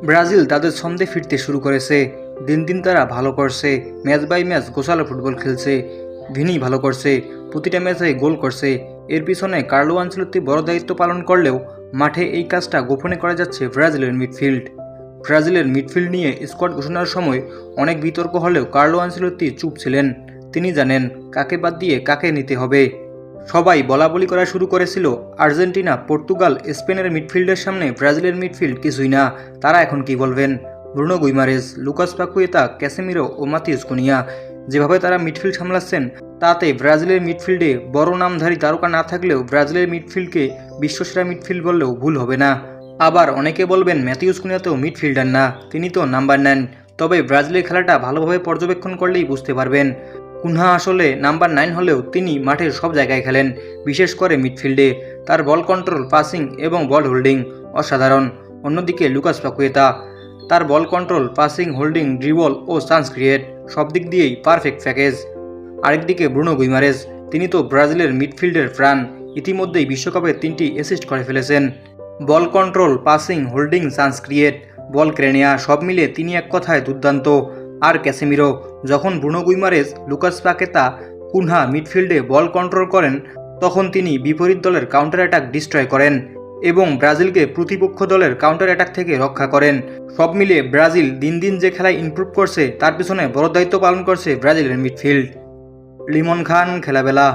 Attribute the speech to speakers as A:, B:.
A: Brazil তাদের ছন্দে ফিরতে শুরু করেছে। দিন দিন তারা ভালো করছে, ম্যাচ বাই ম্যাচ গোছালো ফুটবল খেলছে। ভিনি ভালো করছে, প্রতিটা ম্যাচে গোল করছে। এর পিছনে কার্লো আনচেলত্তি বড় দায়িত্ব পালন করলেও মাঠে এই কাজটা গোপনে করা যাচ্ছে ব্রাজিলের মিডফিল্ড। ব্রাজিলের মিডফিল্ড নিয়ে স্কোয়াড ঘোষণার সময় অনেক বিতর্ক হলেও কার্লো আনচেলত্তি চুপ ছিলেন। তিনি জানেন কাকে বাদ দিয়ে কাকে নিতে হবে। সবাই বলাবলি করা শুরু করেছিল আর্জেন্টিনা, পর্তুগাল, স্পেনের মিডফিল্ডের সামনে ব্রাজিলের মিডফিল্ড কিছুই না। তারা এখন কি বলবেন? Bruno Guimaraes, Lucas Paqueta, Casemiro ও মাতিউস কুনিয়া যেভাবে তারা মিডফিল্ড সামলাচ্ছেন, তাতে ব্রাজিলের মিডফিল্ডে বড় নামধারী তারকা না থাকলেও ব্রাজিলের মিডফিল্ডকে বিশ্বসেরা মিডফিল্ড বললেও ভুল হবে না। আবার অনেকে বলবেন ম্যাথিউস কুনিয়া তো মিডফিল্ডার না, তিনি তো নাম্বার 9। তবে ব্রাজিলের খেলাটা ভালোভাবে পর্যবেক্ষণ করলেই বুঝতে পারবেন কুনহা আসলে নাম্বার 9 হলেও তিনি মাঠের সব জায়গায় খেলেন, বিশেষ করে মিডফিল্ডে। তার বল কন্ট্রোল, পাসিং এবং বল হোল্ডিং অসাধারণ। অন্যদিকে লুকাস পাকুয়েতা, তার ball control, passing, holding, dribble ও চান্স ক্রিয়েট সব দিক দিয়েই পারফেক্ট প্যাকেজ। আরেকদিকে ব্রুনো গুইমারেজ, তিনি তো ব্রাজিলের মিডফিল্ডের প্রাণ। ইতিমধ্যেই বিশ্বকাপে 3টি অ্যাসিস্ট করে ফেলেছেন। Ball control, passing, holding, chance create, ball কেড়ে নেয়া সব মিলে তিনি এক কথায় দুর্দান্ত। আর ক্যাসেমিরো, যখন Bruno Guimaraes, Lucas Paqueta, Cunha মিডফিল্ডে বল কন্ট্রোল করেন, তখন তিনি বিপরীত দলের কাউন্টার অ্যাটাক ডিস্ট্রয় করেন এবং ব্রাজিলকে প্রতিপক্ষ দলের কাউন্টার অ্যাটাক থেকে রক্ষা করেন। সব মিলে ব্রাজিল দিন দিন যে খেলায় ইমপ্রুভ করছে, তার পিছনে বড় দায়িত্ব পালন করছে ব্রাজিলের মিডফিল্ড। লিমন খান, খেলাবেলা।